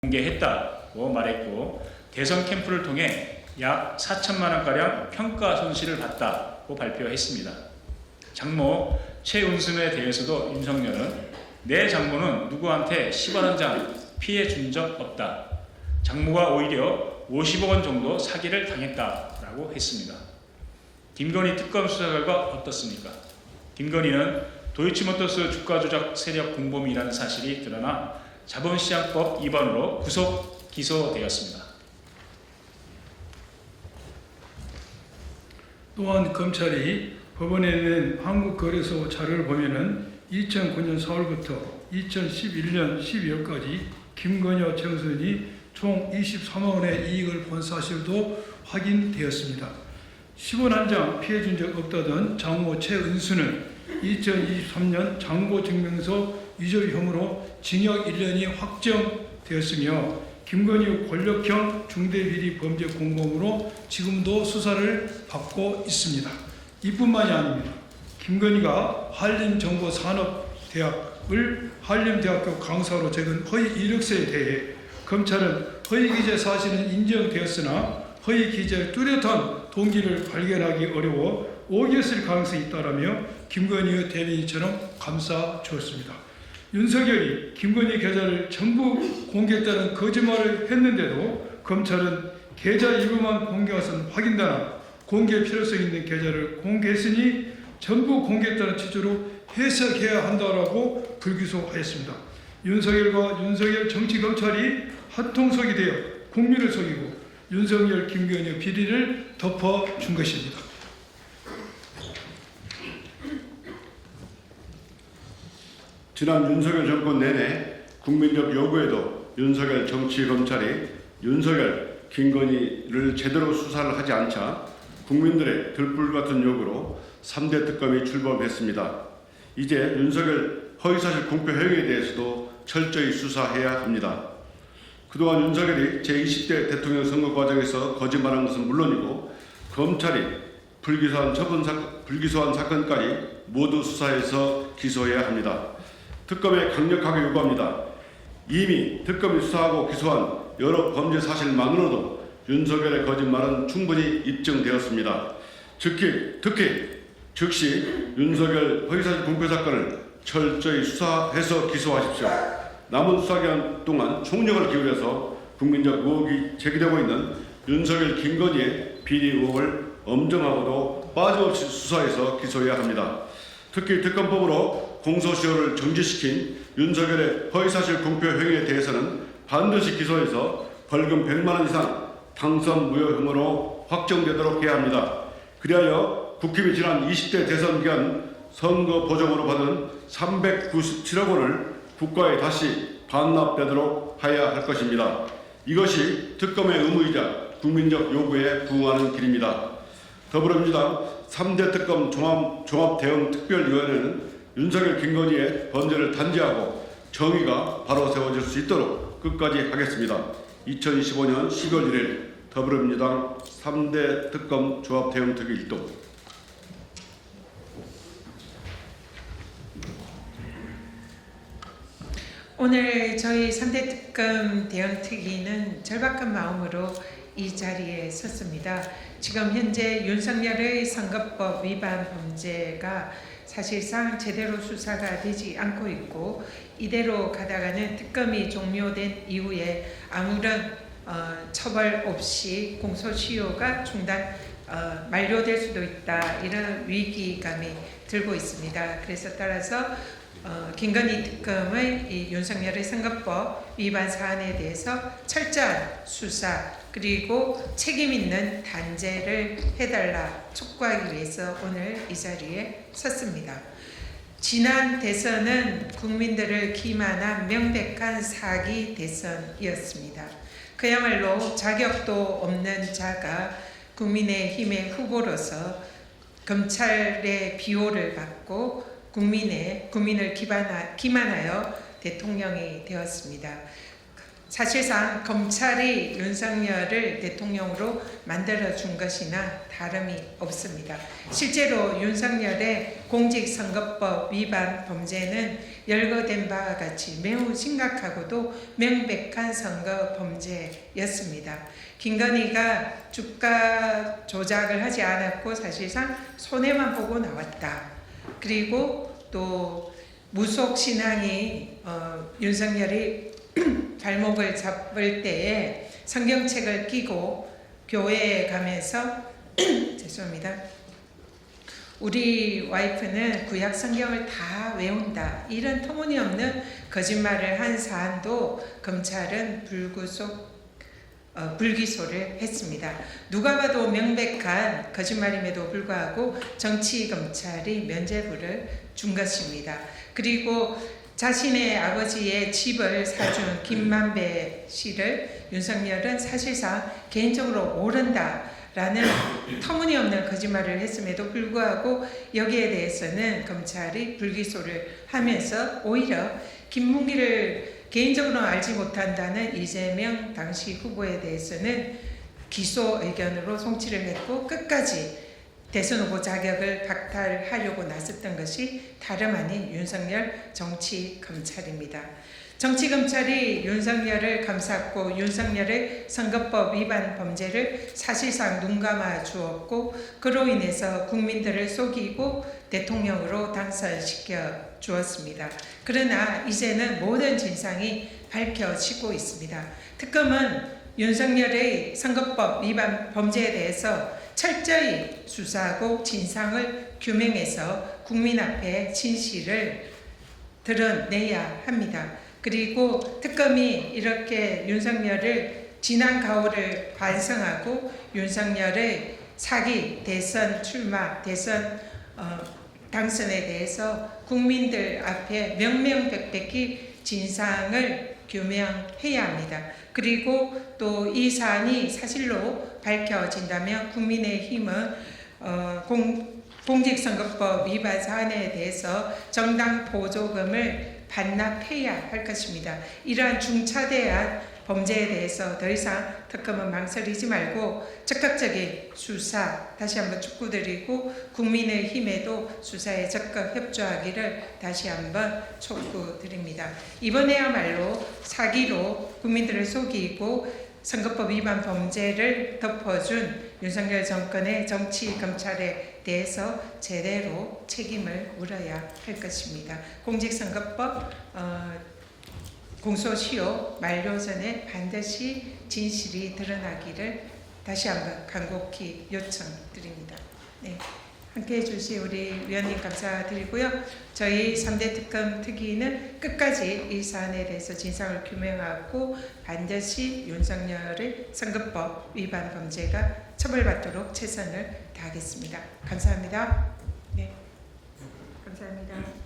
공개했다고 말했고, 대선 캠프를 통해 약 4천만 원가량 평가 손실을 봤다고 발표했습니다. 장모 최은순에 대해서도 윤석열은 내 장모는 누구한테 10원 한 장 피해 준 적 없다. 장모가 오히려 50억 원 정도 사기를 당했다라고 했습니다. 김건희 특검 수사 결과 어떻습니까? 김건희는 도이치모터스 주가 조작 세력 공범이라는 사실이 드러나 자본시장법 위반으로 구속 기소되었습니다. 또한 검찰이 법원에 낸 한국거래소 자료를 보면은 2009년 4월부터 2011년 12월까지 김건희와 최은순이 총 23억 원의 이익을 본 사실도 확인되었습니다. 10원 한 장 피해 준 적 없다던 장모 최은순은 2023년 장고증명서 위조 혐의로 징역 1년이 확정되었으며 김건희 권력형 중대비리 범죄 공범으로 지금도 수사를 받고 있습니다. 이뿐만이 아닙니다. 김건희가 한림정보산업대학을 한림대학교 강사로 적은 허위 이력서에 대해 검찰은 허위 기재 사실은 인정되었으나 허위 기재의 뚜렷한 동기를 발견하기 어려워 오개했을 가능성이 있다라며 김건희의 대변인처럼 감싸 주었습니다. 윤석열이 김건희 계좌를 전부 공개했다는 거짓말을 했는데도 검찰은 계좌 일부만 공개한 것은 확인되나 공개 필요성 있는 계좌를 공개했으니 전부 공개했다는 취지로 해석해야 한다라고 불기소하였습니다. 윤석열과 윤석열 정치검찰이 한통속이 되어 국민을 속이고 윤석열 김건희의 비리를 덮어준 것입니다. 지난 윤석열 정권 내내 국민적 요구에도 윤석열 정치검찰이 윤석열, 김건희를 제대로 수사를 하지 않자 국민들의 들불같은 요구로 3대 특검이 출범했습니다. 이제 윤석열 허위사실 공표 행위에 대해서도 철저히 수사해야 합니다. 그동안 윤석열이 제20대 대통령 선거 과정에서 거짓말한 것은 물론이고 검찰이 불기소한 사건까지 모두 수사해서 기소해야 합니다. 특검에 강력하게 요구합니다. 이미 특검이 수사하고 기소한 여러 범죄 사실만으로도 윤석열의 거짓말은 충분히 입증되었습니다. 특히 즉시 윤석열 허위사실 공표 사건을 철저히 수사해서 기소하십시오. 남은 수사기간 동안 총력을 기울여서 국민적 의혹이 제기되고 있는 윤석열 김건희의 비리 의혹을 엄정하고도 빠짐없이 수사해서 기소해야 합니다. 특히 특검법으로 공소시효를 정지시킨 윤석열의 허위사실 공표 행위에 대해서는 반드시 기소해서 벌금 100만 원 이상 당선 무효 혐의로 확정되도록 해야 합니다. 그리하여 국힘이 지난 20대 대선 기간 선거 보조금으로 받은 397억 원을 국가에 다시 반납되도록 해야 할 것입니다. 이것이 특검의 의무이자 국민적 요구에 부응하는 길입니다. 더불어민주당 3대 특검 종합대응특별위원회는 윤석열 김건희의 범죄를 단죄하고 정의가 바로 세워질 수 있도록 끝까지 하겠습니다. 2025년 10월 1일 더불어민주당 3대 특검 종합대응특위 일동. 오늘 저희 3대 특검 대응특위는 절박한 마음으로 이 자리에 섰습니다. 지금 현재 윤석열의 선거법 위반 범죄가 사실상 제대로 수사가 되지 않고 있고 이대로 가다가는 특검이 종료된 이후에 아무런 처벌 없이 공소시효가 만료될 수도 있다, 이런 위기감이 들고 있습니다. 그래서 따라서 김건희 특검의 이 윤석열의 선거법 위반 사안에 대해서 철저한 수사 그리고 책임 있는 단죄를 해달라 촉구하기 위해서 오늘 이 자리에 섰습니다. 지난 대선은 국민들을 기만한 명백한 사기 대선이었습니다. 그야말로 자격도 없는 자가 국민의힘의 후보로서 검찰의 비호를 받고 국민을 기만하여 대통령이 되었습니다. 사실상 검찰이 윤석열을 대통령으로 만들어준 것이나 다름이 없습니다. 실제로 윤석열의 공직선거법 위반 범죄는 열거된 바와 같이 매우 심각하고도 명백한 선거 범죄였습니다. 김건희가 주가 조작을 하지 않았고 사실상 손해만 보고 나왔다. 그리고 또 무속 신앙이 윤석열이 발목을 잡을 때에 성경책을 끼고 교회에 가면서 죄송합니다. 우리 와이프는 구약 성경을 다 외운다. 이런 터무니없는 거짓말을 한 사안도 검찰은 불기소를 했습니다. 누가 봐도 명백한 거짓말임에도 불구하고 정치검찰이 면죄부를 준 것입니다. 그리고 자신의 아버지의 집을 사준 김만배 씨를 윤석열은 사실상 개인적으로 모른다라는 터무니없는 거짓말을 했음에도 불구하고 여기에 대해서는 검찰이 불기소를 하면서 오히려 김문기를 개인적으로 알지 못한다는 이재명 당시 후보에 대해서는 기소 의견으로 송치를 했고 끝까지 대선 후보 자격을 박탈하려고 나섰던 것이 다름 아닌 윤석열 정치검찰입니다. 정치검찰이 윤석열을 감쌌고 윤석열의 선거법 위반 범죄를 사실상 눈감아 주었고 그로 인해서 국민들을 속이고 대통령으로 당선시켜 주었습니다. 그러나 이제는 모든 진상이 밝혀지고 있습니다. 특검은 윤석열의 선거법 위반 범죄에 대해서 철저히 수사하고 진상을 규명해서 국민 앞에 진실을 드러내야 합니다. 그리고 특검이 이렇게 윤석열을 지난 가오를 반성하고 윤석열의 사기 대선 출마, 대선 당선에 대해서 국민들 앞에 명명백백히 진상을 규명해야 합니다. 그리고 또 이 사안이 사실로 밝혀진다면 국민의힘은 공직선거법 위반 사안에 대해서 정당 보조금을 반납해야 할 것입니다. 이러한 중차대한 범죄에 대해서 더 이상 특검은 망설이지 말고 적극적인 수사 다시 한번 촉구드리고 국민의힘에도 수사에 적극 협조하기를 다시 한번 촉구드립니다. 이번에야말로 사기로 국민들을 속이고 선거법 위반 범죄를 덮어준 윤석열 정권의 정치 검찰에 대해서 제대로 책임을 물어야 할 것입니다. 공직선거법 공소시효 만료 전에 반드시 진실이 드러나기를 다시 한번 간곡히 요청드립니다. 네, 함께해 주신 우리 위원님 감사드리고요. 저희 3대 특검 특위는 끝까지 이 사안에 대해서 진상을 규명하고 반드시 윤석열의 선거법 위반 범죄가 처벌받도록 최선을 다하겠습니다. 감사합니다. 네, 감사합니다.